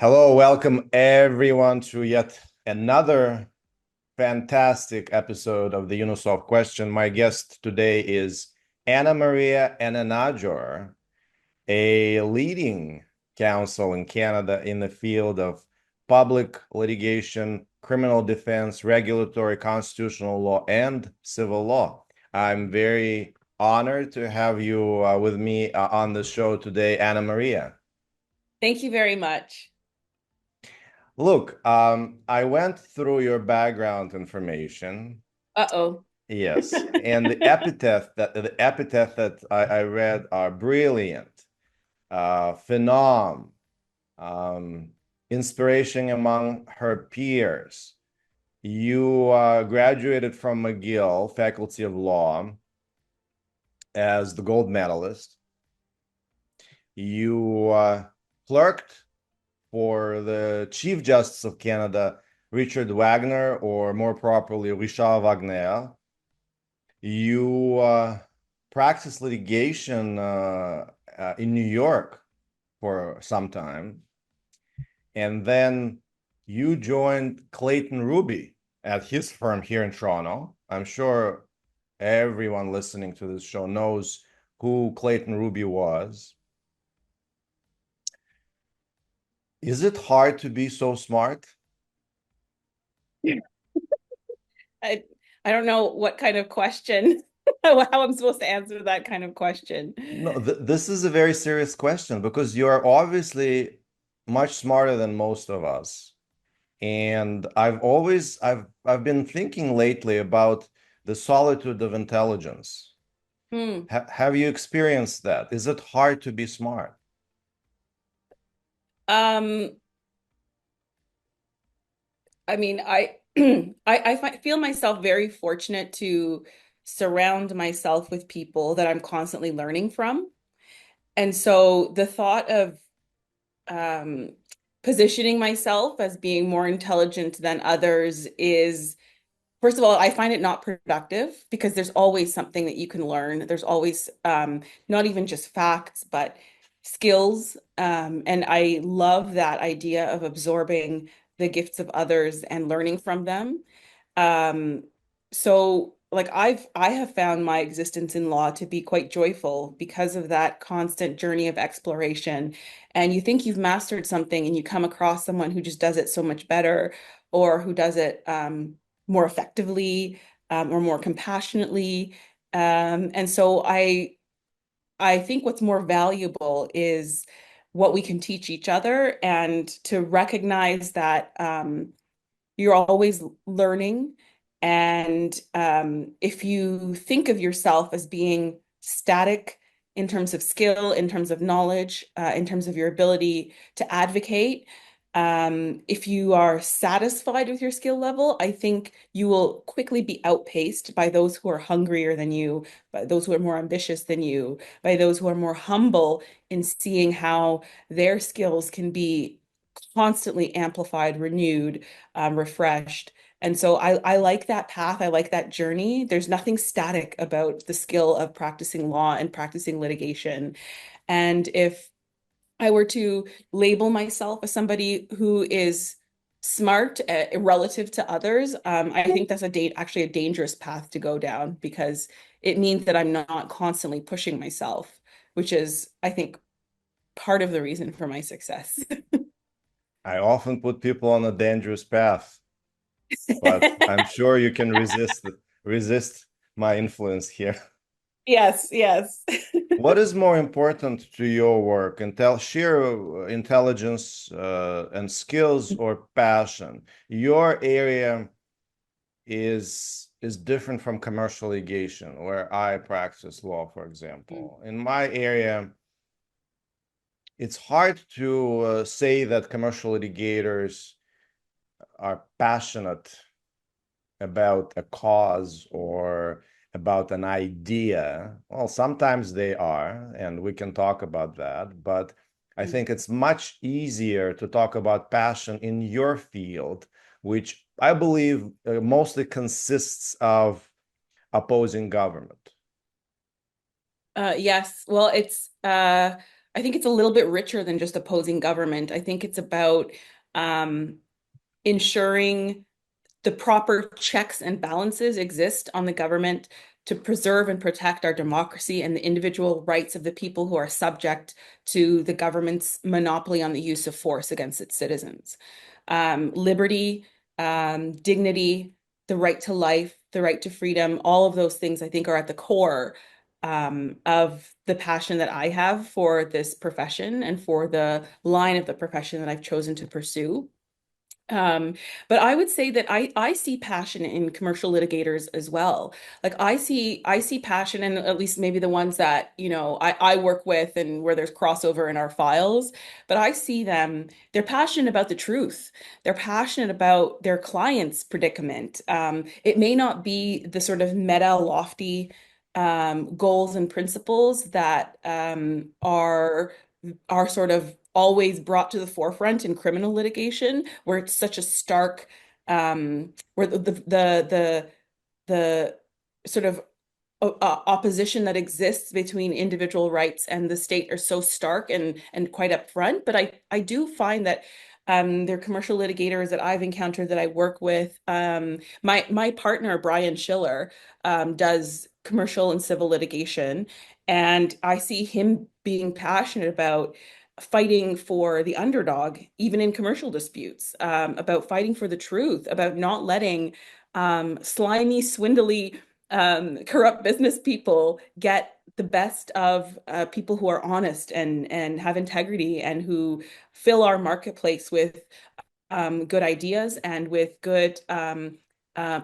Hello, welcome everyone to yet another fantastic episode of the Unisolve Question. My guest today is Annamaria Enenajor, a leading counsel in Canada in the field of public litigation, criminal defense, regulatory, constitutional law, and civil law. I'm very honored to have you with me on the show today, Annamaria. Thank you very much. Look, I went through your background information. Uh-oh. Yes, and the epithet that I read are brilliant, phenom, um, inspiration among her peers. You graduated from McGill Faculty of Law as the gold medalist. You clerked for the Chief Justice of Canada, Richard Wagner, or more properly, Richard Wagner. You practiced litigation in New York for some time, and then you joined Clayton Ruby at his firm here in Toronto. I'm sure everyone listening to this show knows who Clayton Ruby was. Is it hard to be so smart? I I don't know what kind of question, how I'm supposed to answer that kind of question. No, this is a very serious question because you are obviously much smarter than most of us. And I've been thinking lately about the solitude of intelligence. Hmm. Have you experienced that? Is it hard to be smart? Um, I mean, feel myself very fortunate to surround myself with people that I'm constantly learning from. And so the thought of um, positioning myself as being more intelligent than others is, first of all, I find it not productive because there's always something that you can learn. There's always not even just facts, but skills. And I love that idea of absorbing the gifts of others and learning from them. Um, so like I have found my existence in law to be quite joyful because of that constant journey of exploration. And you think you've mastered something and you come across someone who just does it so much better or who does it more effectively or more compassionately. And so I think what's more valuable is what we can teach each other and to recognize that you're always learning. And if you think of yourself as being static in terms of skill, in terms of knowledge, in terms of your ability to advocate, if you are satisfied with your skill level, I think you will quickly be outpaced by those who are hungrier than you, by those who are more ambitious than you, by those who are more humble in seeing how their skills can be constantly amplified, renewed, refreshed. And so I like that path. I like that journey. There's nothing static about the skill of practicing law and practicing litigation. And if I were to label myself as somebody who is smart relative to others, I think that's actually a dangerous path to go down because it means that I'm not constantly pushing myself, which is, I think, part of the reason for my success. I often put people on a dangerous path, but I'm sure you can resist my influence here. Yes, yes. What is more important to your work, sheer intelligence and skills or passion? Your area is different from commercial litigation, where I practice law, for example. In my area, it's hard to say that commercial litigators are passionate about a cause or about an idea. Well, sometimes they are, and we can talk about that, but I think it's much easier to talk about passion in your field, which I believe mostly consists of opposing government. Yes. Well, I think it's a little bit richer than just opposing government. I think it's about um, ensuring the proper checks and balances exist on the government to preserve and protect our democracy and the individual rights of the people who are subject to the government's monopoly on the use of force against its citizens. Liberty, dignity, the right to life, the right to freedom, all of those things I think are at the core of the passion that I have for this profession and for the line of the profession that I've chosen to pursue. Um, but I would say that I see passion in commercial litigators as well. Like I see passion in at least maybe the ones that, I work with and where there's crossover in our files, but I see them, they're passionate about the truth. They're passionate about their client's predicament. It may not be the sort of meta lofty goals and principles that are sort of always brought to the forefront in criminal litigation, where it's such a stark, where the sort of opposition that exists between individual rights and the state are so stark and quite upfront. But I do find that there are commercial litigators that I've encountered that I work with. My partner Brian Shiller does commercial and civil litigation, and I see him being passionate about fighting for the underdog, even in commercial disputes, about fighting for the truth, about not letting slimy, swindly corrupt business people get the best of people who are honest and have integrity and who fill our marketplace with good ideas and with good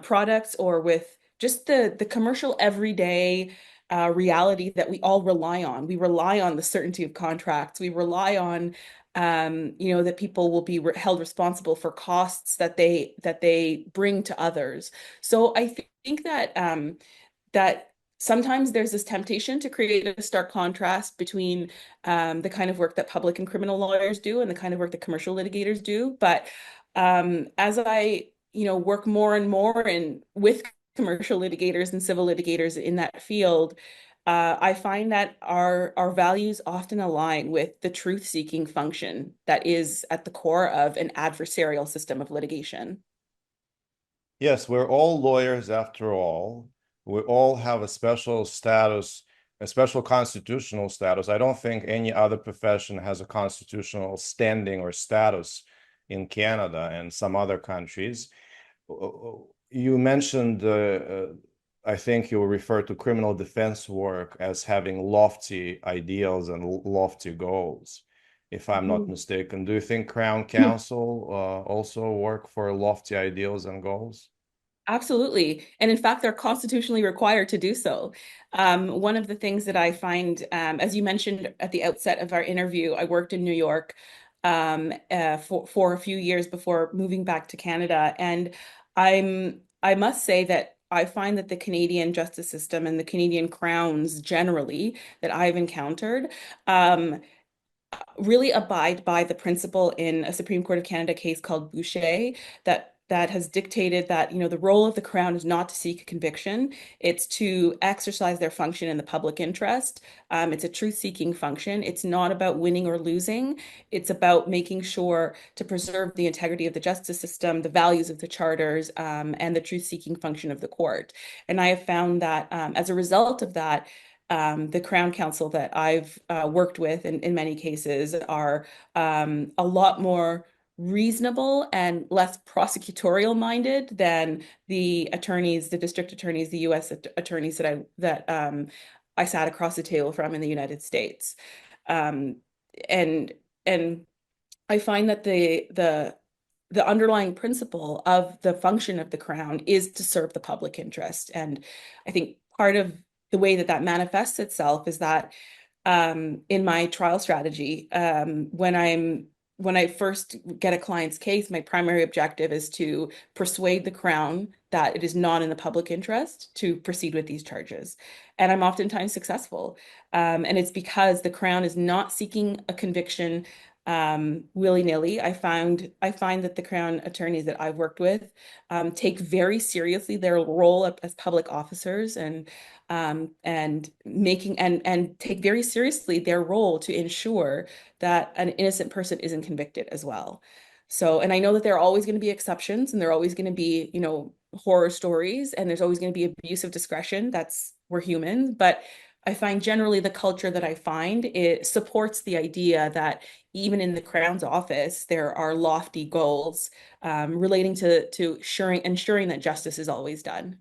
products, or with just the commercial everyday reality that we all rely on. We rely on the certainty of contracts. We rely on that people will be held responsible for costs that they bring to others. So I think that sometimes there's this temptation to create a stark contrast between the kind of work that public and criminal lawyers do and the kind of work that commercial litigators do. But as I, work more and more with commercial litigators and civil litigators in that field, I find that our values often align with the truth-seeking function that is at the core of an adversarial system of litigation. Yes, we're all lawyers after all. We all have a special status, a special constitutional status. I don't think any other profession has a constitutional standing or status in Canada and some other countries. You mentioned, I think you referred to criminal defense work as having lofty ideals and lofty goals, if I'm not Mhm. mistaken. Do you think Crown Counsel also work for lofty ideals and goals? Absolutely. And in fact, they're constitutionally required to do so. One of the things that I find, as you mentioned at the outset of our interview, I worked in New York for a few years before moving back to Canada. And I must say that I find that the Canadian justice system and the Canadian crowns generally that I've encountered really abide by the principle in a Supreme Court of Canada case called Boucher that has dictated that, the role of the Crown is not to seek a conviction. It's to exercise their function in the public interest. It's a truth-seeking function. It's not about winning or losing. It's about making sure to preserve the integrity of the justice system, the values of the charters, and the truth-seeking function of the court. And I have found that as a result of that, the Crown Counsel that I've worked with in many cases are a lot more reasonable and less prosecutorial minded than the attorneys, the district attorneys, the U.S. attorneys that I sat across the table from in the United States. Um, and and I find that the underlying principle of the function of the Crown is to serve the public interest. And I think part of the way that that manifests itself is that in my trial strategy, when I first get a client's case, my primary objective is to persuade the Crown that it is not in the public interest to proceed with these charges. And I'm oftentimes successful. And it's because the Crown is not seeking a conviction. willy-nilly. I find that the Crown attorneys that I've worked with take very seriously their role as public officers and making and take very seriously their role to ensure that an innocent person isn't convicted as well. So, and I know that there are always going to be exceptions and there are always going to be, horror stories and there's always going to be abuse of discretion. We're human, but I find generally the culture that I find it supports the idea that even in the Crown's office, there are lofty goals relating to ensuring that justice is always done.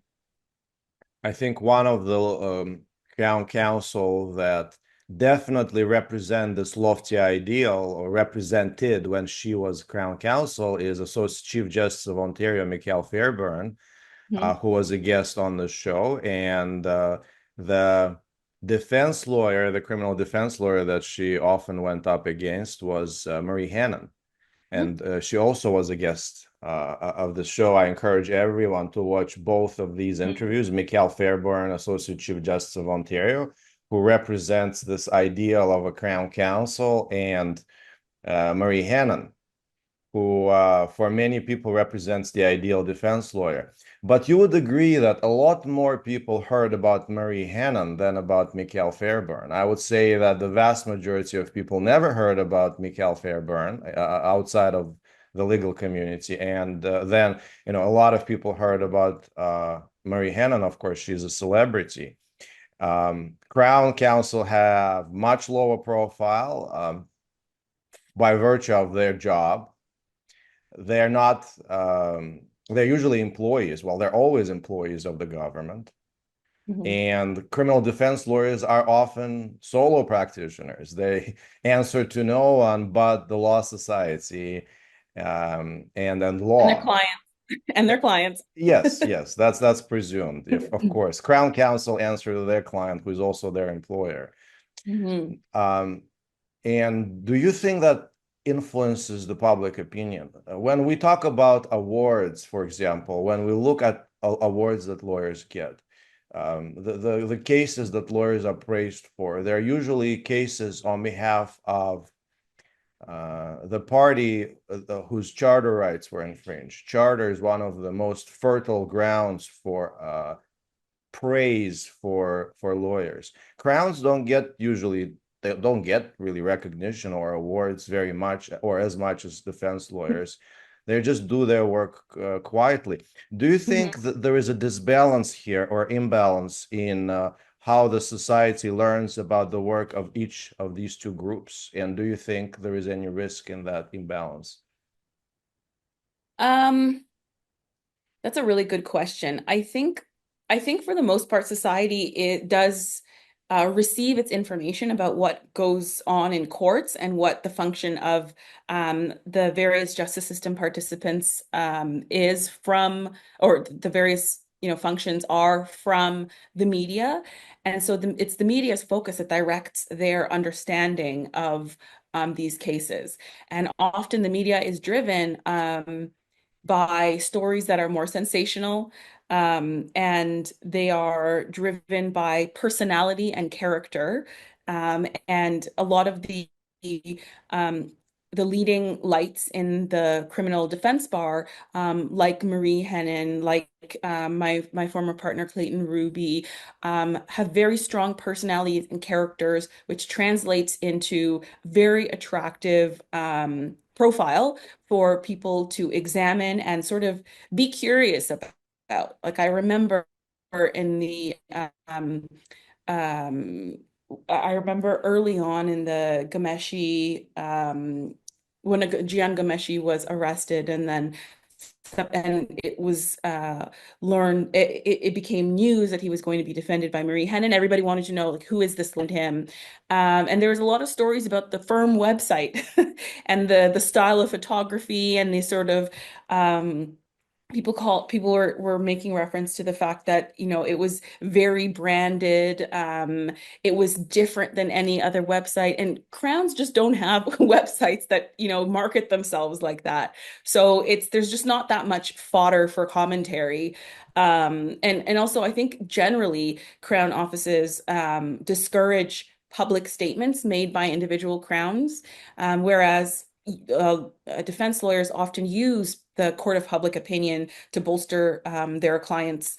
I think one of the Crown Counsel that definitely represent this lofty ideal or represented when she was Crown Counsel is Associate Chief Justice of Ontario, Michael Fairbairn, Mhm. who was a guest on the show. And the defense lawyer, the criminal defense lawyer that she often went up against was Marie Hannon. Mhm. And she also was a guest of the show. I encourage everyone to watch both of these interviews. Michael Fairbairn, Associate Chief Justice of Ontario, who represents this ideal of a Crown Counsel, and Marie Hannon, who for many people represents the ideal defense lawyer. But you would agree that a lot more people heard about Marie Hannon than about Michael Fairbairn. I would say that the vast majority of people never heard about Michael Fairbairn outside of the legal community. And then, a lot of people heard about Marie Hannon. Of course, she's a celebrity. Crown Counsel have much lower profile by virtue of their job. They're not they're usually employees. Well, they're always employees of the government. Mhm. And criminal defense lawyers are often solo practitioners. They answer to no one but the law society and then And their law. clients and their clients. Yes, yes, that's presumed. If of course, Crown Counsel answer to their client, who is also their employer. Mhm. Um, And do you think that influences the public opinion? When we talk about awards, for example, when we look at awards that lawyers get, the cases that lawyers are praised for, they're usually cases on behalf of the party whose charter rights were infringed. Charter is one of the most fertile grounds for praise for lawyers. Crowns don't get usually they don't get really recognition or awards very much or as much as defense lawyers. They just do their work quietly. Do you Mhm. think that there is a disbalance here or imbalance in how the society learns about the work of each of these two groups? And do you think there is any risk in that imbalance? Um, That's a really good question. I think for the most part, society it does receive its information about what goes on in courts and what the function of the various justice system participants is from, or the various functions are from the media, and so it's the media's focus that directs their understanding of these cases, and often the media is driven. By stories that are more sensational, and they are driven by personality and character. And a lot of um, the leading lights in the criminal defense bar, like Marie Hennen, like my former partner Clayton Ruby, have very strong personalities and characters, which translates into very attractive profile for people to examine and sort of be curious about. Like I remember in the um I remember early on in the Ghomeshi when Gian Ghomeshi was arrested and it was learned it became news that he was going to be defended by Marie Hennen. Everybody wanted to know like who is this him, and there was a lot of stories about the firm website and the style of photography and the sort of people were making reference to the fact that it was very branded, it was different than any other website, and crowns just don't have websites that market themselves like that, so there's just not that much fodder for commentary. And also I think generally crown offices discourage public statements made by individual crowns, whereas defense lawyers often use the court of public opinion to bolster their client's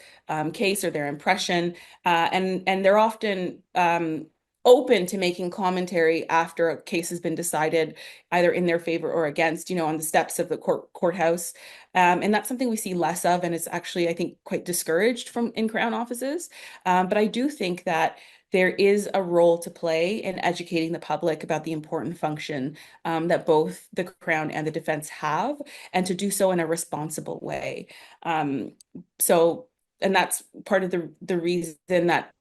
case or their impression, and they're often open to making commentary after a case has been decided, either in their favor or against, on the steps of the courthouse. And that's something we see less of, and it's actually, I think, quite discouraged from in Crown offices. But I do think that there is a role to play in educating the public about the important function that both the Crown and the defense have, and to do so in a responsible way. Um, so, and that's part of the reason that,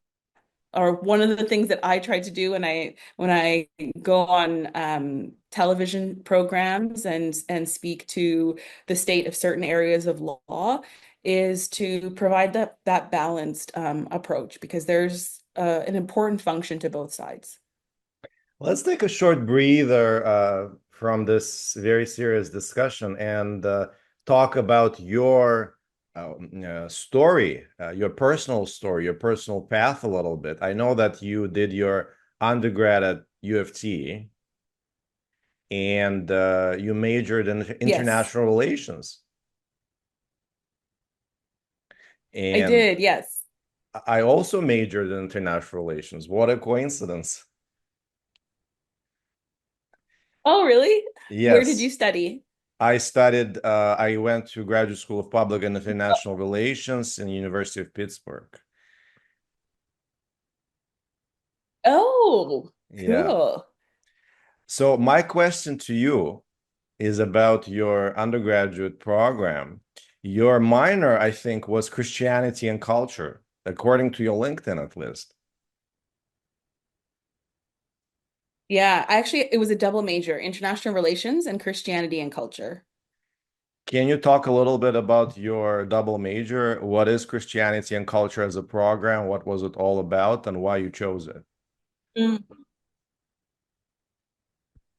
or one of the things that I try to do when I go on television programs and speak to the state of certain areas of law, is to provide that balanced approach, because there's an important function to both sides. Let's take a short breather from this very serious discussion and talk about your story, your personal story, your personal path a little bit. I know that you did your undergrad at U of T and you majored in Yes, international relations. I And did. Yes. I also majored in international relations. What a coincidence. Oh, really? Where did you Yes. study? I went to Graduate School of Public and International Relations in the University of Pittsburgh. Oh, Yeah. cool. So my question to you is about your undergraduate program. Your minor, I think, was Christianity and culture, according to your LinkedIn at least. Yeah, actually, it was a double major, international relations and Christianity and culture. Can you talk a little bit about your double major? What is Christianity and culture as a program? What was it all about and why you chose it?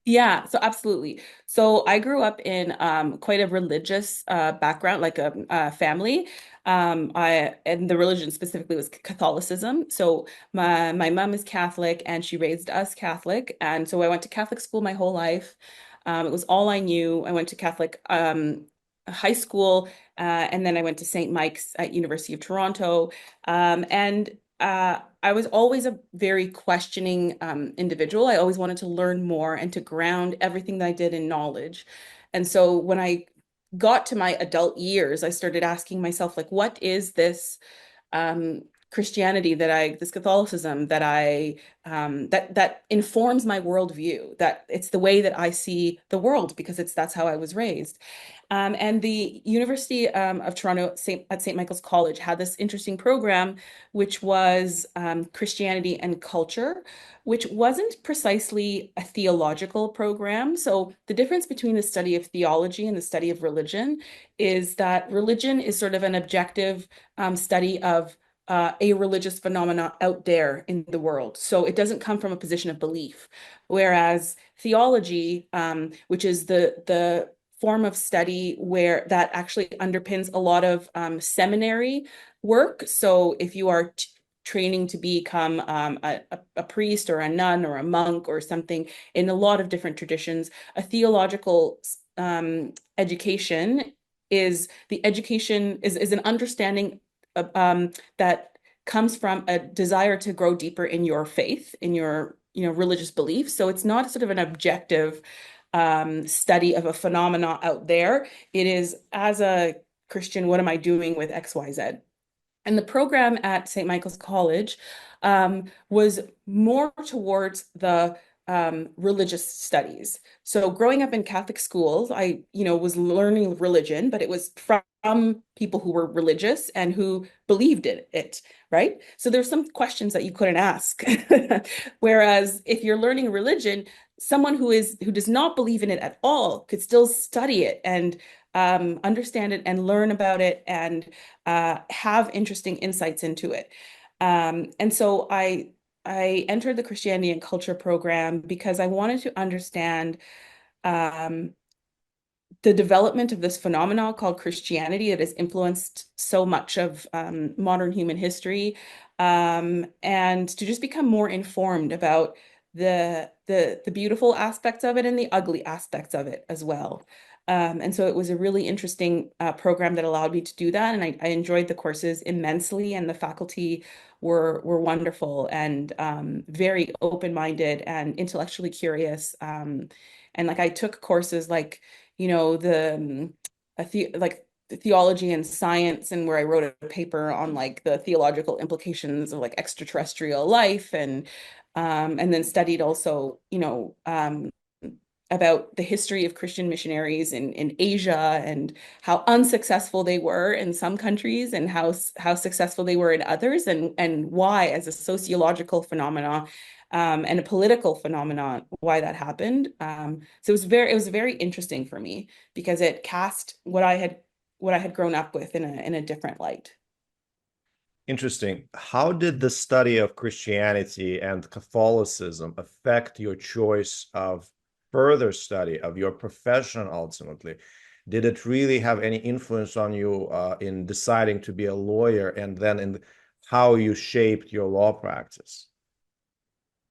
Yeah, so absolutely. So I grew up in quite a religious background, like a family. I and the religion specifically was Catholicism. So my mom is Catholic, and she raised us Catholic, and so I went to Catholic school my whole life. It was all I knew. I went to Catholic high school, and then I went to St. Mike's at University of Toronto, and I was always a very questioning individual. I always wanted to learn more and to ground everything that I did in knowledge. And so when I got to my adult years, I started asking myself, like, what is this Christianity this Catholicism that informs my worldview, that it's the way that I see the world, because that's how I was raised. And the University of Toronto at St. Michael's College had this interesting program, which was Christianity and culture, which wasn't precisely a theological program. So the difference between the study of theology and the study of religion is that religion is sort of an objective study of a religious phenomena out there in the world. So it doesn't come from a position of belief. Whereas theology, which is the form of study where that actually underpins a lot of seminary work. So if you are training to become a priest or a nun or a monk or something in a lot of different traditions, a theological education is an understanding that comes from a desire to grow deeper in your faith, in your religious beliefs. So it's not sort of an objective study of a phenomena out there. It is, as a Christian, what am I doing with XYZ? And the program at St. Michael's College was more towards the religious studies. So growing up in Catholic schools, I was learning religion, but it was from people who were religious and who believed in it, right? So there's some questions that you couldn't ask. Whereas if you're learning religion, someone who does not believe in it at all could still study it and understand it and learn about it and have interesting insights into it. And so I entered the Christianity and culture program because I wanted to understand um, the development of this phenomenon called Christianity that has influenced so much of modern human history, and to just become more informed about the beautiful aspects of it and the ugly aspects of it as well. And so it was a really interesting program that allowed me to do that, and I enjoyed the courses immensely, and the faculty were wonderful and very open-minded and intellectually curious. And like I took courses like like the theology and science, and where I wrote a paper on like the theological implications of like extraterrestrial life, and then studied also, about the history of Christian missionaries in Asia and how unsuccessful they were in some countries and how successful they were in others, and why, as a sociological phenomenon, and a political phenomenon, why that happened. So it was very interesting for me because it cast what I had grown up with in a different light. Interesting. How did the study of Christianity and Catholicism affect your choice of further study of your profession ultimately? Did it really have any influence on you in deciding to be a lawyer, and then in how you shaped your law practice?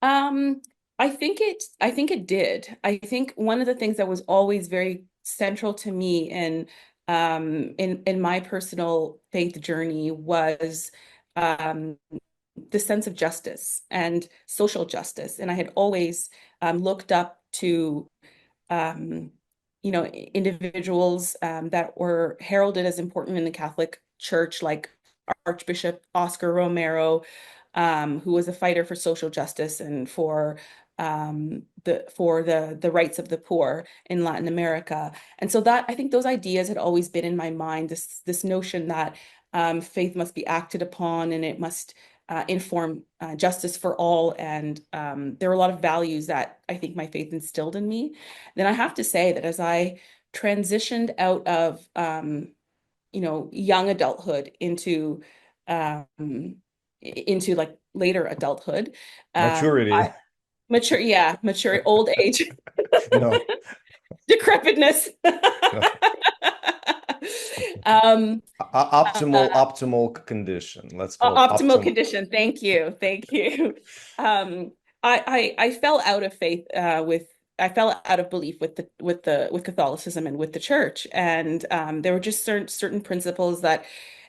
Um, I think it did. I think one of the things that was always very central to me in my personal faith journey was the sense of justice and social justice. And I had always looked up to um, individuals that were heralded as important in the Catholic Church, like Archbishop Oscar Romero, who was a fighter for social justice and for the rights of the poor in Latin America. And so that I think those ideas had always been in my mind, this notion that faith must be acted upon and it must inform justice for all. And there are a lot of values that I think my faith instilled in me. Then I have to say that as I transitioned out of young adulthood into like later adulthood, Maturity. I mature old age, No, decrepitness. no. um Optimal condition. Let's call it Optimal optimal. condition. Thank you. Thank you. Um, I fell out of faith I fell out of belief with Catholicism and with the church. And there were just certain principles that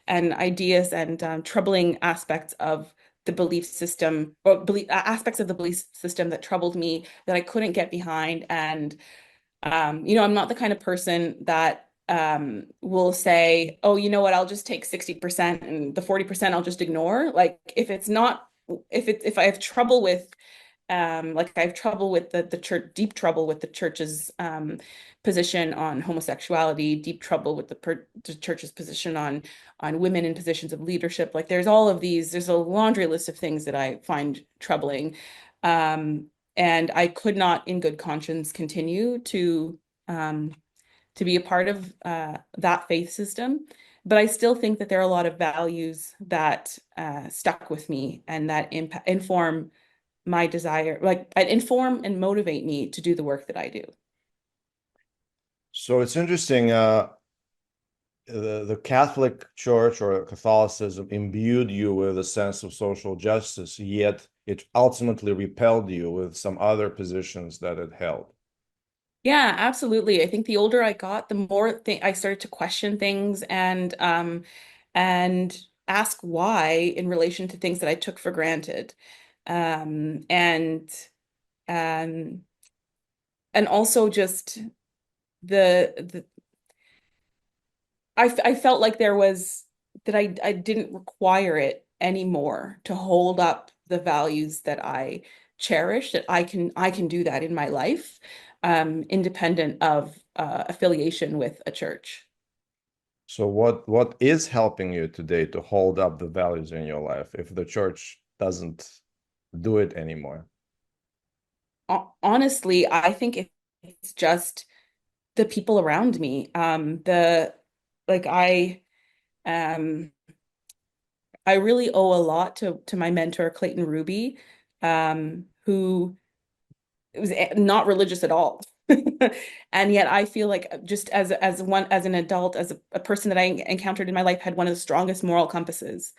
and ideas and troubling aspects of the belief system or belief aspects of the belief system that troubled me that I couldn't get behind. And I'm not the kind of person that will say, oh, you know what, I'll just take 60% and the 40% I'll just ignore. Like if I have trouble with like I have trouble with the church, deep trouble with the church's position on homosexuality, deep trouble with the church's position on women in positions of leadership. Like there's a laundry list of things that I find troubling. Um, and I could not, in good conscience, continue um, to be a part of that faith system. But I still think that there are a lot of values that stuck with me and that inform my desire, like inform and motivate me to do the work that I do. So it's interesting. The Catholic Church or Catholicism imbued you with a sense of social justice, yet it ultimately repelled you with some other positions that it held. Yeah, absolutely. I think the older I got, the more I started to question things and ask why in relation to things that I took for granted. And um and also just the I felt like there was that I didn't require it anymore to hold up the values that I cherish, that I can do that in my life, independent of affiliation with a church. So what is helping you today to hold up the values in your life if the church doesn't do it anymore? Honestly, I think it's just the people around me. The like um I really owe a lot to my mentor, Clayton Ruby, who was not religious at all. And yet I feel like just as an adult, as a person that I encountered in my life had one of the strongest moral compasses.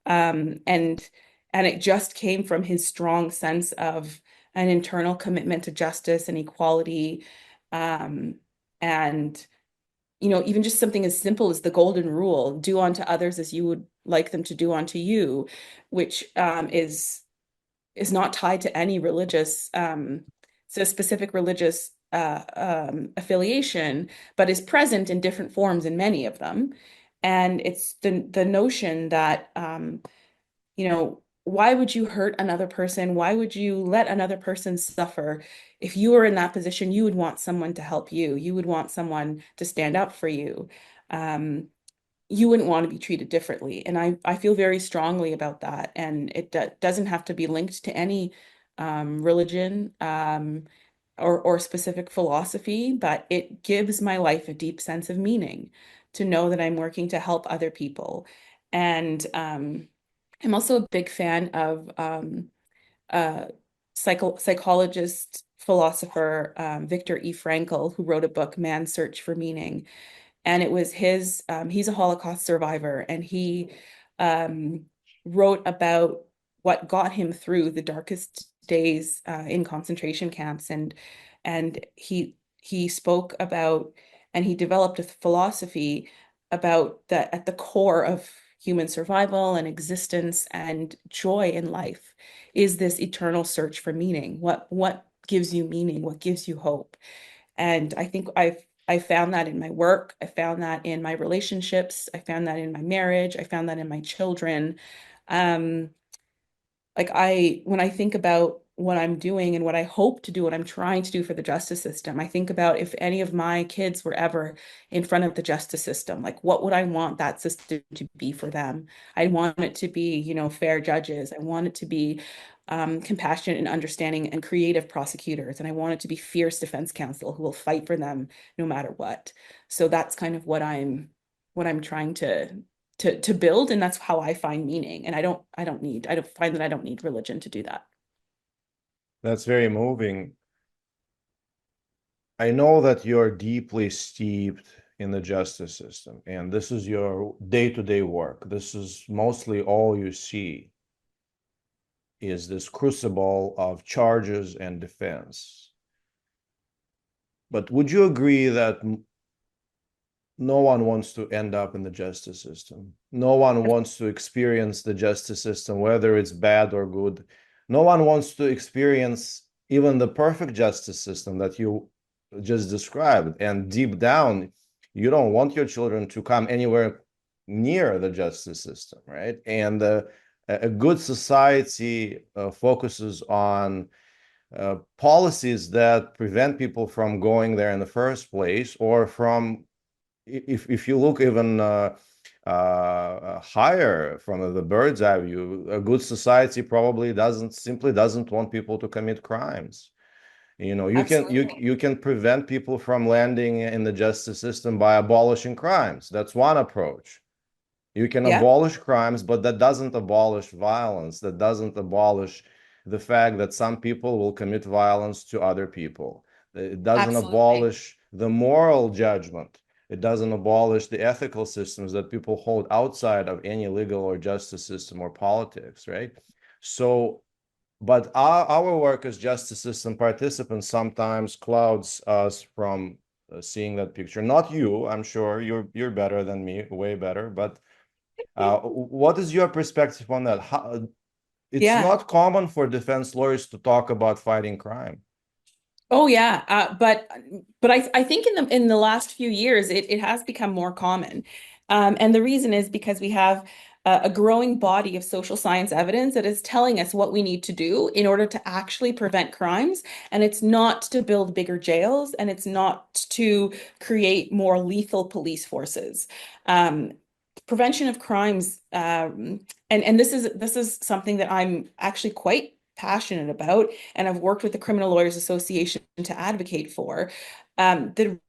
Um, and and it just came from his strong sense of an internal commitment to justice and equality. Um, and even just something as simple as the golden rule, do unto others as you would like them to do unto you, which is not tied to any religious, so specific religious affiliation, but is present in different forms in many of them. And it's the notion that why would you hurt another person? Why would you let another person suffer? If you were in that position, you would want someone to help you. You would want someone to stand up for you. Um, you wouldn't want to be treated differently. And I feel very strongly about that. And it doesn't have to be linked to any religion or specific philosophy, but it gives my life a deep sense of meaning to know that I'm working to help other people. And I'm also a big fan of uh, psychologist, philosopher Viktor E. Frankl, who wrote a book, Man's Search for Meaning. And it was he's a Holocaust survivor, and he um, wrote about what got him through the darkest days in concentration camps. And he spoke about, and he developed a philosophy about that at the core of human survival and existence and joy in life is this eternal search for meaning. What gives you meaning? What gives you hope? And I think I found that in my work. I found that in my relationships. I found that in my marriage. I found that in my children. Um, when I think about what I'm doing and what I hope to do, what I'm trying to do for the justice system, I think about if any of my kids were ever in front of the justice system, like what would I want that system to be for them? I want it to be, fair judges. I want it to be compassionate and understanding and creative prosecutors. And I want it to be fierce defense counsel who will fight for them no matter what. So that's kind of what I'm trying to build, and that's how I find meaning. And I don't find that I don't need religion to do that. That's very moving. I know that you're deeply steeped in the justice system, and this is your day-to-day work. This is mostly all you see is this crucible of charges and defense. But would you agree that no one wants to end up in the justice system? No one wants to experience the justice system, whether it's bad or good. No one wants to experience even the perfect justice system that you just described. And deep down, you don't want your children to come anywhere near the justice system, right? And a good society focuses on policies that prevent people from going there in the first place, or from, if you look even higher from the bird's eye view, a good society probably doesn't want people to commit crimes. Absolutely. You can prevent people from landing in the justice system by abolishing crimes. That's one approach. You can Yeah, abolish crimes, but that doesn't abolish violence. That doesn't abolish the fact that some people will commit violence to other people. It doesn't absolutely. abolish the moral judgment. It doesn't abolish the ethical systems that people hold outside of any legal or justice system or politics, right? So, but our work as justice system participants sometimes clouds us from seeing that picture. Not you, I'm sure you're better than me, way better, but what is your perspective on that? It's Yeah. not common for defense lawyers to talk about fighting crime. Oh yeah, but I think in the last few years it has become more common, and the reason is because we have a growing body of social science evidence that is telling us what we need to do in order to actually prevent crimes, and it's not to build bigger jails, and it's not to create more lethal police forces. Um, Prevention of crimes, and this is something that I'm actually quite passionate about and I've worked with the Criminal Lawyers Association to advocate for. The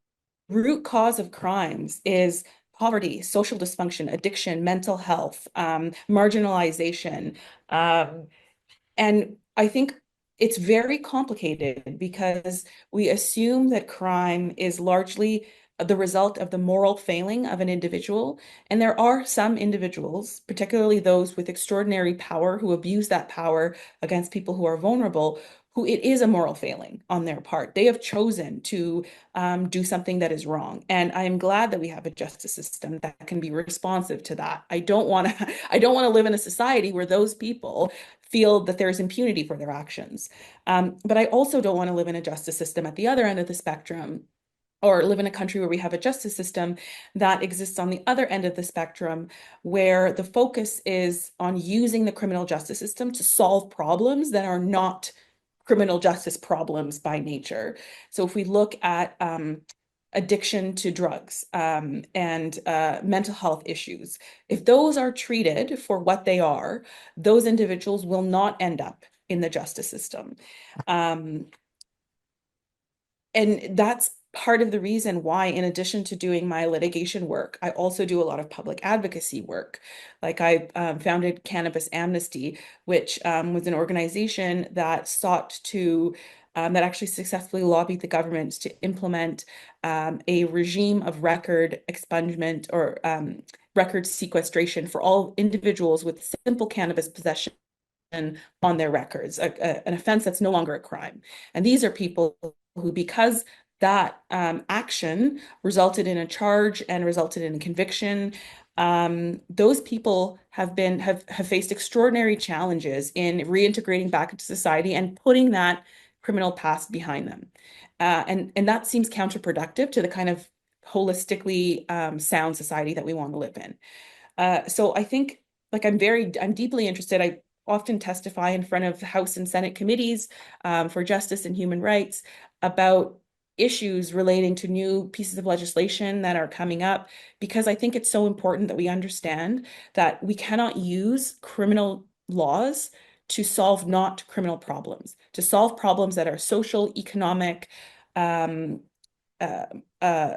root cause of crimes is poverty, social dysfunction, addiction, mental health, marginalization. And I think it's very complicated because we assume that crime is largely the result of the moral failing of an individual. And there are some individuals, particularly those with extraordinary power, who abuse that power against people who are vulnerable, who it is a moral failing on their part. They have chosen to do something that is wrong. And I am glad that we have a justice system that can be responsive to that. I don't want to I don't want to live in a society where those people feel that there's impunity for their actions. But I also don't want to live in a justice system at the other end of the spectrum, or live in a country where we have a justice system that exists on the other end of the spectrum, where the focus is on using the criminal justice system to solve problems that are not criminal justice problems by nature. So if we look at addiction to drugs and mental health issues, if those are treated for what they are, those individuals will not end up in the justice system. Um, and that's part of the reason why, in addition to doing my litigation work, I also do a lot of public advocacy work. Like I founded Cannabis Amnesty, which was an organization that sought to, that actually successfully lobbied the government to implement a regime of record expungement or record sequestration for all individuals with simple cannabis possession on their records, an offense that's no longer a crime. And these are people who, because that action resulted in a charge and resulted in a conviction, those people have faced extraordinary challenges in reintegrating back into society and putting that criminal past behind them. And that seems counterproductive to the kind of holistically sound society that we want to live in. So I think, like, I'm deeply interested. I often testify in front of House and Senate committees for justice and human rights about issues relating to new pieces of legislation that are coming up, because I think it's so important that we understand that we cannot use criminal laws to solve not criminal problems, to solve problems that are social, economic, um, uh, uh,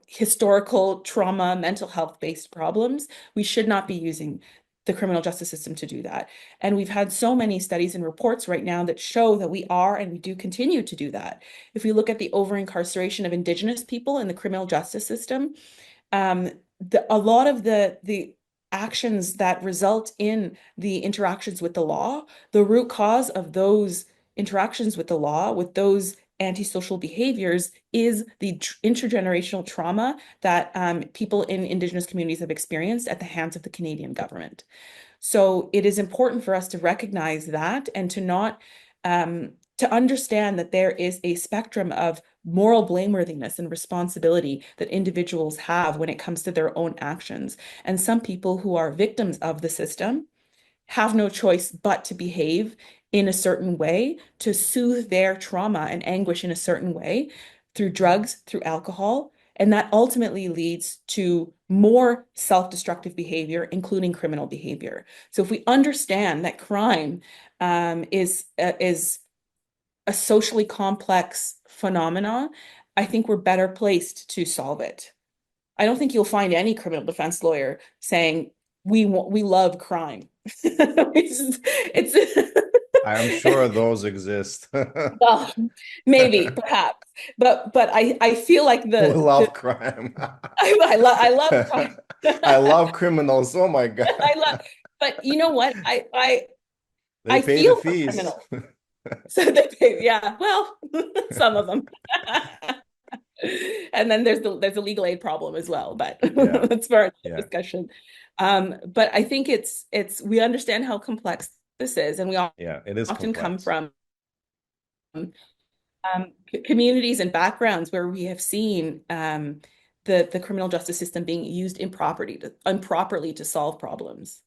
historical trauma, mental health based problems. We should not be using the criminal justice system to do that. And we've had so many studies and reports right now that show that we are and we do continue to do that. If we look at the over incarceration of Indigenous people in the criminal justice system, um, a lot of the actions that result in the interactions with the law, the root cause of those interactions with the law, with those antisocial behaviors, is the intergenerational trauma that people in Indigenous communities have experienced at the hands of the Canadian government. So it is important for us to recognize that and to not to understand that there is a spectrum of moral blameworthiness and responsibility that individuals have when it comes to their own actions. And some people who are victims of the system have no choice but to behave in a certain way to soothe their trauma and anguish in a certain way through drugs, through alcohol. And that ultimately leads to more self-destructive behavior, including criminal behavior. So if we understand that crime is a socially complex phenomena, I think we're better placed to solve it. I don't think you'll find any criminal defense lawyer saying we love crime. It's I'm sure those exist. well, maybe, perhaps, but I feel like We the love crime. I love crime. I love criminals. Oh my God. I love, but you know what? They I pay the feel for fees. criminals. So they pay, yeah, well, some of them. And then there's a legal aid problem as well, but Yeah, that's for another yeah, discussion. But I think it's we understand how complex this is, and we yeah. It is often come complex. from communities and backgrounds where we have seen the criminal justice system being used improperly to solve problems.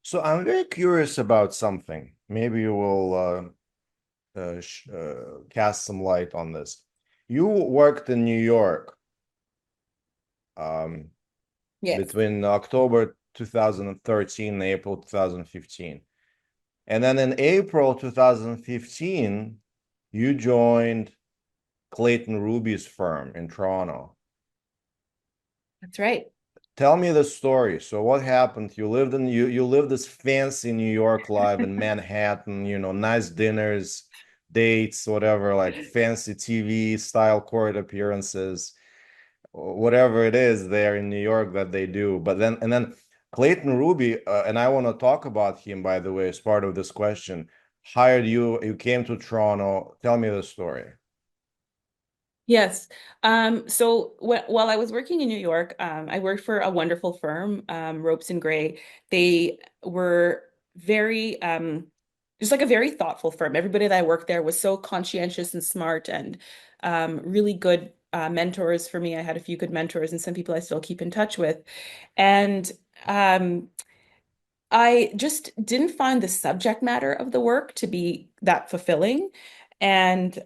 So I'm very curious about something. Maybe you will cast some light on this. You worked in New York um, Yes, between October 2013 and April 2015. And then in April 2015, you joined Clayton Ruby's firm in Toronto. that's right. Tell me the story. So what happened? You lived this fancy New York life in Manhattan, nice dinners, dates, whatever, like fancy TV style court appearances, whatever it is there in New York that they do. But then Clayton Ruby, and I want to talk about him, by the way, as part of this question, hired you, you came to Toronto. Tell me the story. Yes. So while I was working in New York, I worked for a wonderful firm, Ropes and Gray. They were very, just like a very thoughtful firm. Everybody that I worked there was so conscientious and smart and really good mentors for me. I had a few good mentors and some people I still keep in touch with. And um, I just didn't find the subject matter of the work to be that fulfilling. And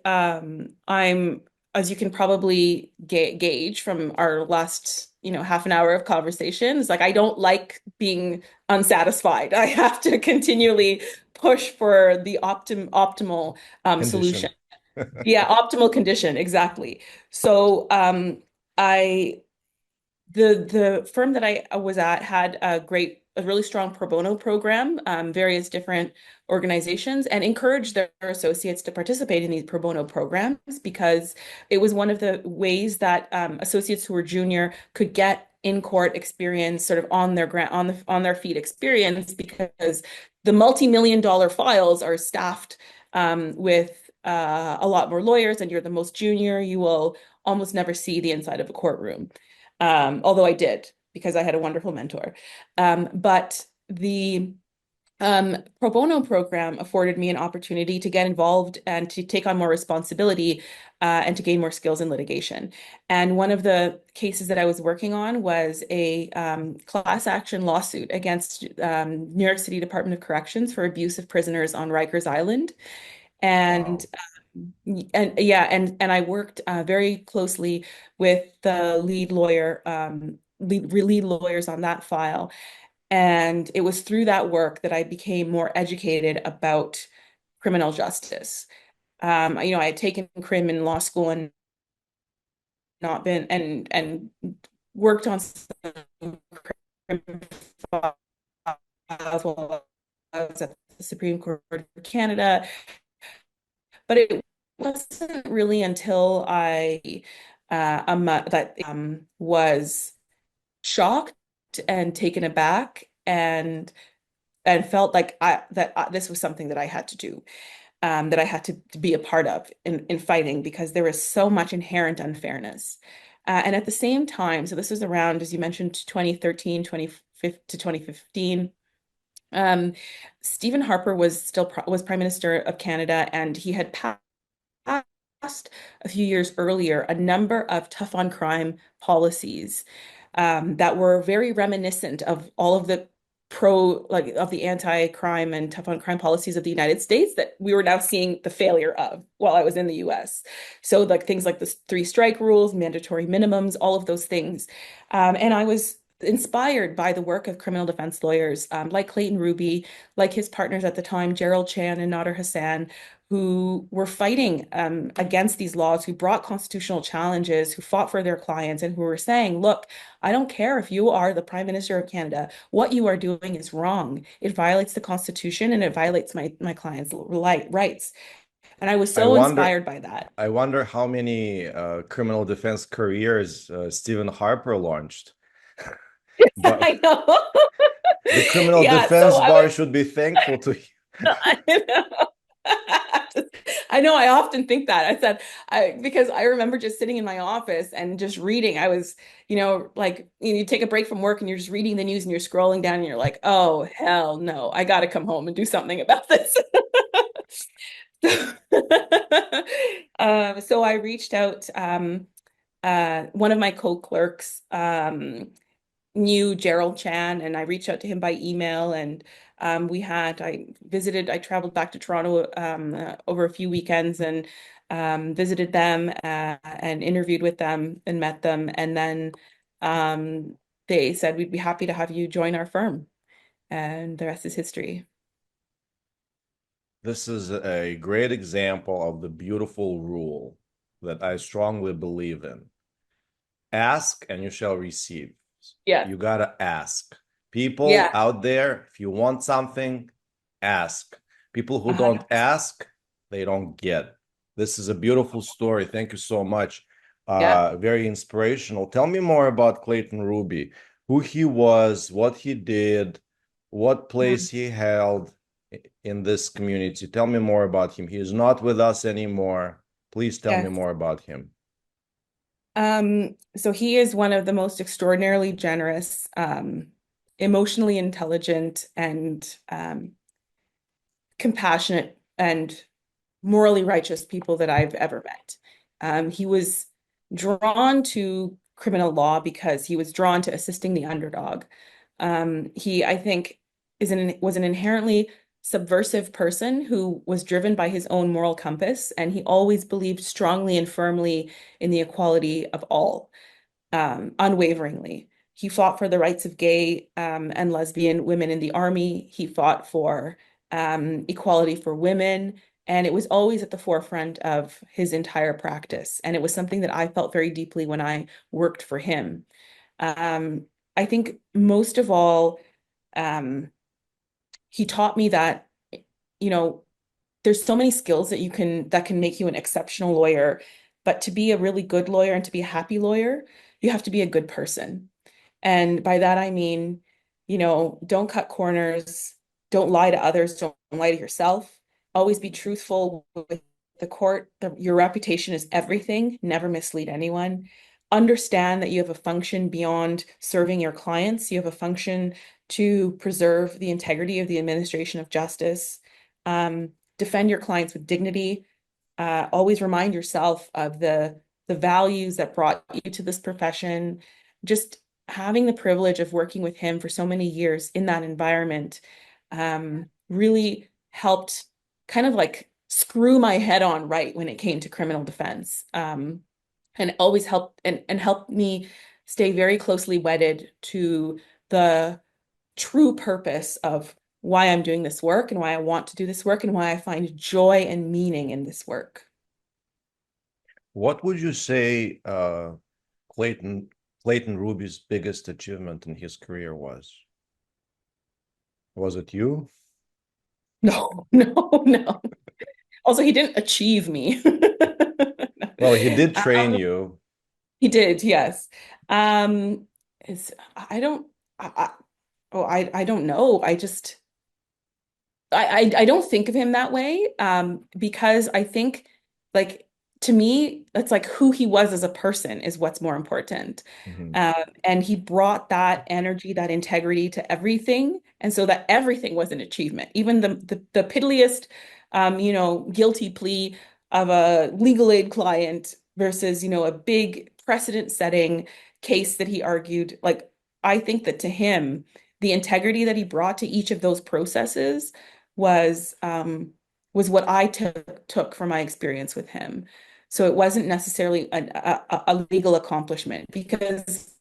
as you can probably gauge from our last, half an hour of conversations, like I don't like being unsatisfied. I have to continually push for the optimal solution. Condition. Yeah, optimal condition, exactly. So I the firm that I was at had a really strong pro bono program, various different organizations, and encouraged their associates to participate in these pro bono programs because it was one of the ways that associates who were junior could get in court experience, sort of on their grant on their feet experience, because the multi-million-dollar files are staffed with a lot more lawyers, and you're the most junior, you will almost never see the inside of a courtroom. Although I did because I had a wonderful mentor. But the pro bono program afforded me an opportunity to get involved and to take on more responsibility and to gain more skills in litigation. And one of the cases that I was working on was a class action lawsuit against New York City Department of Corrections for abuse of prisoners on Rikers Island. And Wow. yeah, and I worked very closely with the lead lawyers on that file. And it was through that work that I became more educated about criminal justice. I had taken crim in law school and not been and worked on some crim files while I was at the Supreme Court of Canada. But it wasn't really until I that was shocked and taken aback and felt like this was something that I had to do, that I had to be a part of in fighting because there was so much inherent unfairness. And at the same time, so this was around, as you mentioned, 2013, 2015 to 2015. Um, Stephen Harper was Prime Minister of Canada, and he had passed a few years earlier a number of tough on crime policies that were very reminiscent of all of the of the anti-crime and tough on crime policies of the United States that we were now seeing the failure of while I was in the US. So like things like the three strike rules, mandatory minimums, all of those things. And I was inspired by the work of criminal defense lawyers like Clayton Ruby, like his partners at the time, Gerald Chan and Nader Hassan, who were fighting against these laws, who brought constitutional challenges, who fought for their clients, and who were saying, look, I don't care if you are the Prime Minister of Canada, what you are doing is wrong. It violates the Constitution and it violates my clients' rights. And I was I so wonder, inspired by that. I wonder how many criminal defense careers Stephen Harper launched. But I know. the criminal Yeah, so defense I bar was should be thankful to you. I know. I know, I often think that. Because I remember just sitting in my office and just reading. I was, like you take a break from work and you're just reading the news and you're scrolling down and you're like, oh, hell no, I got to come home and do something about this. So I reached out. One of my co-clerks knew Gerald Chan, and I reached out to him by email. And I traveled back to Toronto over a few weekends and visited them and interviewed with them and met them. And then they said, we'd be happy to have you join our firm. And the rest is history. This is a great example of the beautiful rule that I strongly believe in. Ask and you shall receive. Yeah. You gotta ask. People Yeah. out there, if you want something, ask. People who don't 100%. ask, they don't get. This is a beautiful story. Thank you so much. Yeah. Very inspirational. Tell me more about Clayton Ruby, who he was, what he did, what place Mm. he held in this community. Tell me more about him. He is not with us anymore. Please tell me Yes. more about him. So he is one of the most extraordinarily generous, emotionally intelligent, and compassionate and morally righteous people that I've ever met. He was drawn to criminal law because he was drawn to assisting the underdog. He, I think, was an inherently subversive person who was driven by his own moral compass, and he always believed strongly and firmly in the equality of all, unwaveringly. He fought for the rights of gay and lesbian women in the army. He fought for equality for women. And it was always at the forefront of his entire practice. And it was something that I felt very deeply when I worked for him. Um, I think most of all, um, he taught me that, you know, there's so many skills that can make you an exceptional lawyer, but to be a really good lawyer and to be a happy lawyer, you have to be a good person. And by that, I mean, don't cut corners, don't lie to others, don't lie to yourself. Always be truthful with the court. Your reputation is everything. Never mislead anyone. Understand that you have a function beyond serving your clients. You have a function to preserve the integrity of the administration of justice. Defend your clients with dignity. Always remind yourself of the values that brought you to this profession. Just having the privilege of working with him for so many years in that environment really helped kind of like screw my head on right when it came to criminal defense. And always helped and helped me stay very closely wedded to the true purpose of why I'm doing this work and why I want to do this work and why I find joy and meaning in this work. What would you say Clayton Clayton Ruby's biggest achievement in his career was? Was it you? No, no, no. Also, he didn't achieve me. Well, he did train Um, you. he did, yes. It's I don't I don't know. I don't think of him that way, because I think, like, to me, it's like who he was as a person is what's more important. Mhm. And he brought that energy, that integrity to everything, and so that everything was an achievement. Even the piddliest, guilty plea of a legal aid client versus, a big precedent-setting case that he argued. Like, I think that to him, the integrity that he brought to each of those processes was um, was what I took from my experience with him. So it wasn't necessarily a legal accomplishment, because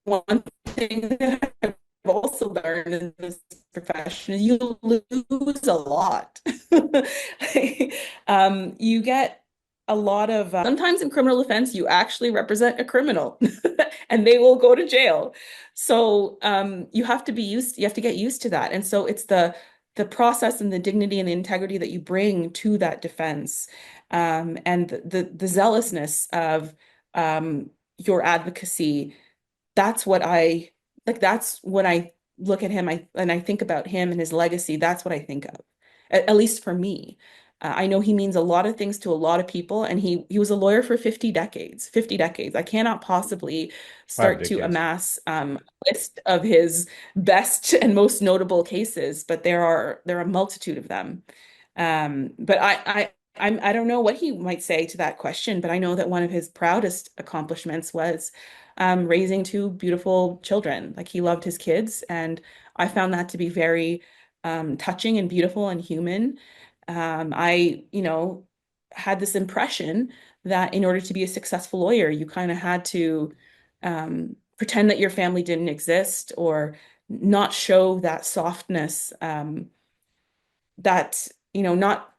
one thing that I've also learned in this profession is you lose a lot. You get a lot of sometimes in criminal defense, you actually represent a criminal and they will go to jail. So you have to get used to that. And so it's the process and the dignity and the integrity that you bring to that defense, and the zealousness of your advocacy. That's what I like. That's when I look at him, and I think about him and his legacy. That's what I think of, at least for me. I know he means a lot of things to a lot of people, and he was a lawyer for 50 decades. 50 decades. I cannot possibly Five start to decades. amass a list of his best and most notable cases, but there are a multitude of them. But I don't know what he might say to that question, but I know that one of his proudest accomplishments was raising two beautiful children. Like, he loved his kids, and I found that to be very touching and beautiful and human. I, had this impression that in order to be a successful lawyer, you kind of had to pretend that your family didn't exist, or not show that softness, that, not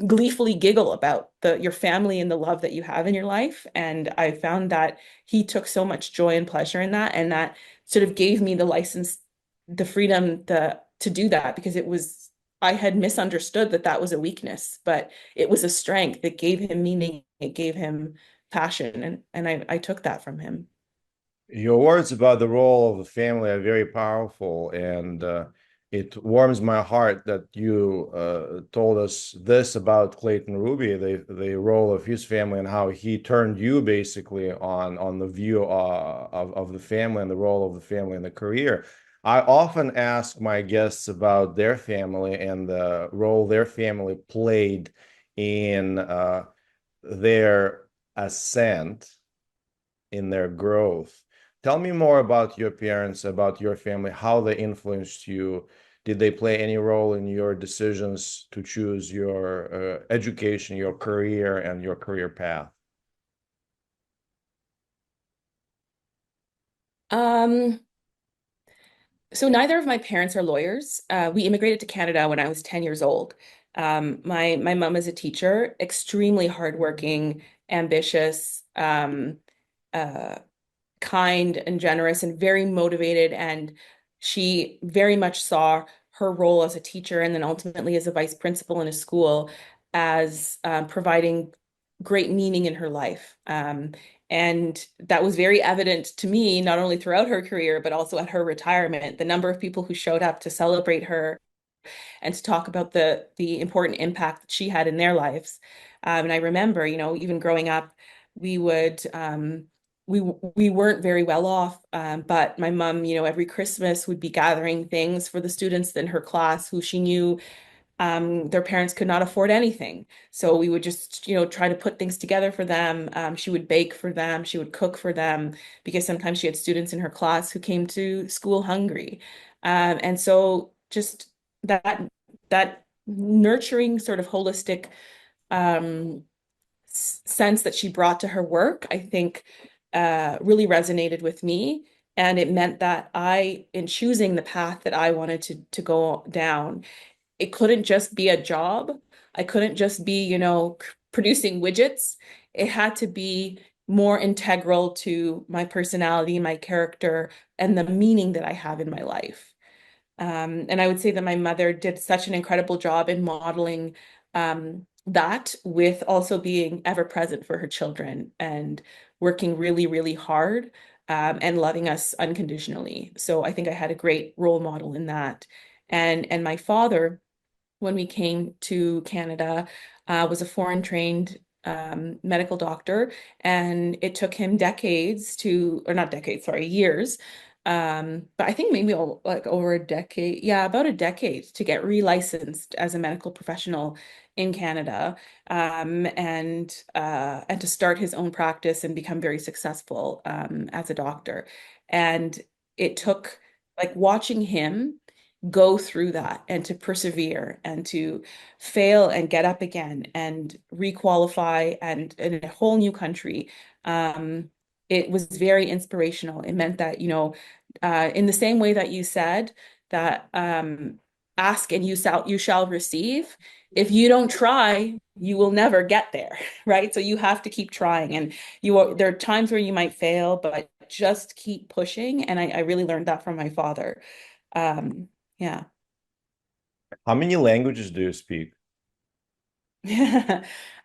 gleefully giggle about the your family and the love that you have in your life. And I found that he took so much joy and pleasure in that, and that sort of gave me the license, the freedom, the to do that because it was I had misunderstood that that was a weakness, but it was a strength. It gave him meaning. It gave him passion, and I took that from him. Your words about the role of the family are very powerful, and it warms my heart that you told us this about Clayton Ruby, the role of his family and how he turned you basically on the view of the family and the role of the family in the career. I often ask my guests about their family and the role their family played in their ascent, in their growth. Tell me more about your parents, about your family, how they influenced you. Did they play any role in your decisions to choose your education, your career, and your career path? Um, so neither of my parents are lawyers. We immigrated to Canada when I was 10 years old. My mom is a teacher, extremely hardworking, ambitious, uh, kind and generous and very motivated. And she very much saw her role as a teacher and then ultimately as a vice principal in a school as providing great meaning in her life. And that was very evident to me, not only throughout her career, but also at her retirement. The number of people who showed up to celebrate her and to talk about the important impact that she had in their lives. And I remember, even growing up, we would we weren't very well off, but my mom, every Christmas would be gathering things for the students in her class who she knew their parents could not afford anything. So we would just, try to put things together for them. She would bake for them, she would cook for them, because sometimes she had students in her class who came to school hungry. And so just that nurturing sort of holistic um, sense that she brought to her work, I think really resonated with me. And it meant that in choosing the path that I wanted to go down, it couldn't just be a job. I couldn't just be, producing widgets. It had to be more integral to my personality, my character, and the meaning that I have in my life. And I would say that my mother did such an incredible job in modeling that with also being ever present for her children and working really, really hard and loving us unconditionally. So I think I had a great role model in that. And my father, when we came to Canada, was a foreign trained medical doctor, and it took him decades or not decades, sorry, years. But I think maybe like over a decade, yeah, about a decade to get relicensed as a medical professional in Canada, and to start his own practice and become very successful as a doctor. And it took like watching him go through that and to persevere and to fail and get up again and requalify and in a whole new country. It was very inspirational. It meant that, in the same way that you said that ask and you shall receive. If you don't try, you will never get there, right? So you have to keep trying, and there are times where you might fail, but just keep pushing. And I really learned that from my father. Um, yeah. How many languages do you speak?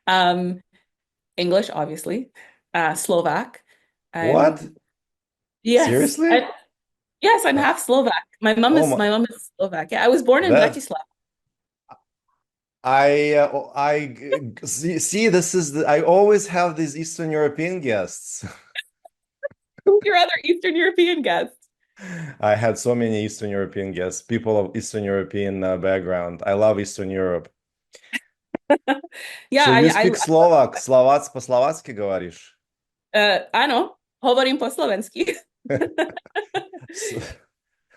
Um, English, obviously. Slovak. What? I'm yes. Seriously? Yes, I'm Uh, half Slovak. My mom oh is my, my mom is Slovak. Yeah, I was born in that Bratislava. see, this is I always have these Eastern European guests. Who's your other Eastern European guest? I had so many Eastern European guests, people of Eastern European background. I love Eastern Europe. Yeah, So you I speak Slovak, по-словацки говоришь? ano, hovorím po slovensky. So-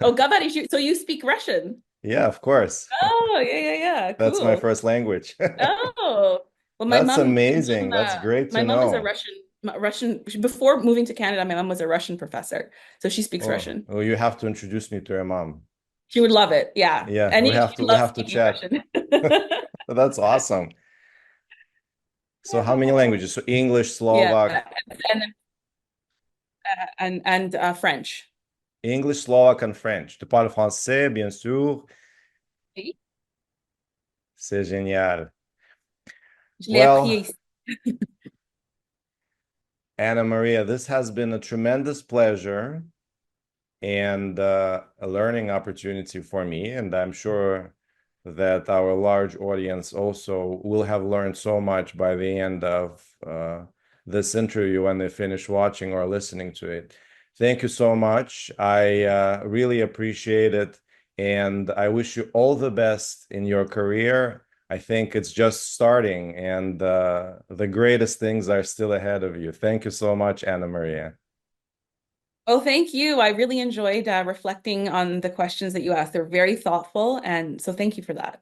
Oh, говоришь, so you speak Russian. yeah, of course. Oh, yeah, yeah, yeah. That's my Cool. first language. Oh, well, That's amazing. That's great my to mom is a know. Russian. Before moving to Canada, my mom was a Russian professor, so she speaks Oh, Russian. well, you have to introduce me to your mom. She would love it. Yeah, Yeah, and she we loves have to speaking chat. Russian. That's awesome. So how many languages? So English, Yeah, Slovak, and French. English, Slovak, and French. Tu parles français, bien sûr. Oui. C'est génial. Je l'ai appris Well, ici. Anna Maria, this has been a tremendous pleasure and a learning opportunity for me. And I'm sure that our large audience also will have learned so much by the end of this interview when they finish watching or listening to it. Thank you so much. I really appreciate it. And I wish you all the best in your career. I think it's just starting, and the greatest things are still ahead of you. Thank you so much, Anna Maria. Oh, thank you. I really enjoyed reflecting on the questions that you asked. They're very thoughtful, and so thank you for that.